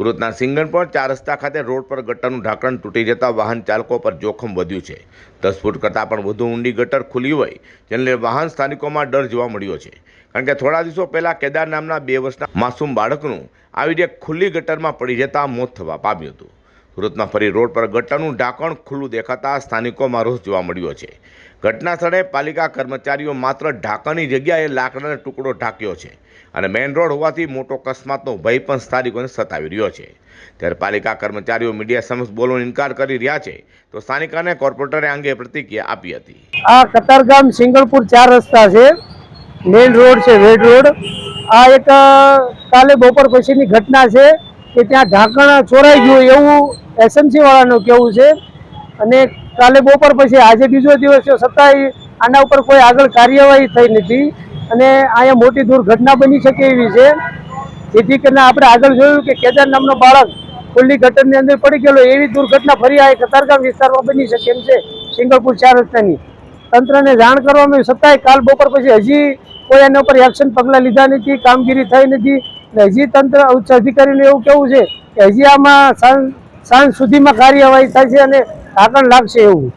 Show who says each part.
Speaker 1: સુરતના સિંગણપોર 4 રસ્તા ખાતે રોડ પર ગટરનું ઢાંકણ તૂટી જતા વાહન ચાલકો પર જોખમ વધ્યું છે। 10 ફૂટ કરતાં પણ વધુ ઊંડી ગટર ખુલી હોય જેને લઈને વાહન સ્થાનિકોમાં ડર જોવા મળ્યો છે, કારણ કે થોડા દિવસો પહેલા કેદાર નામના 2 વર્ષના માસૂમ બાળકનું આવી રીતે ખુલ્લી ગટરમાં પડી જતા મોત થવા પામ્યું હતું। સુરતમાં ફરી રોડ પર ગટરનું ઢાંકણ ખુલ્લું દેખાતા સ્થાનિકોમાં રોષ જોવા મળ્યો છે। ઘટના સ્થળે પાલિકા કર્મચારીઓ માત્ર ઢાંકણની જગ્યાએ લાકડાનો ટુકડો ઢાંક્યો છે અને મેઇન રોડ હોવાથી મોટો અકસ્માતનો ભય પણ સ્થાનિકોને સતાવી રહ્યો છે। ત્યારે પાલિકા કર્મચારીઓ મીડિયા સમક્ષ બોલવાનો ઇનકાર કરી રહ્યા છે, તો સ્થાનિક અને કોર્પોરેટરે આ અંગે પ્રતિક્રિયા આપી હતી।
Speaker 2: આ કતારગામ સિંગણપુર 4 રસ્તા છે, મેઇન રોડ છે, વેડ રોડ। આ એક કાલે બપોર પછીની ઘટના છે કે ત્યાં ઢાંકણ ચોરાઈ ગયું એવું એસએમસી વાળાનું કહેવું છે અને કાલે બપોર પછી આજે બીજો દિવસ છે છતાંય આના ઉપર કોઈ આગળ કાર્યવાહી થઈ નથી અને અહીંયા મોટી દુર્ઘટના બની શકે એવી છે। જેથી કરીને આપણે આગળ જોયું કે કેદાર નામનો બાળક ખુલ્લી ગટરની અંદર પડી ગયેલો, એવી દુર્ઘટના ફરી આ કતારગામ વિસ્તારમાં બની શકે એમ છે સિંગણપુર 4 રસ્તાની। તંત્રને જાણ કરવામાં છતાંય કાલ બપોર પછી હજી કોઈ એના ઉપર એક્શન પગલાં લીધા નથી, કામગીરી થઈ નથી અને હજી તંત્ર ઉચ્ચ અધિકારીનું એવું કહેવું છે કે હજી આમાં સાંજ સુધીમાં કાર્યવાહી થશે અને ઢાંકણ લાગશે એવું।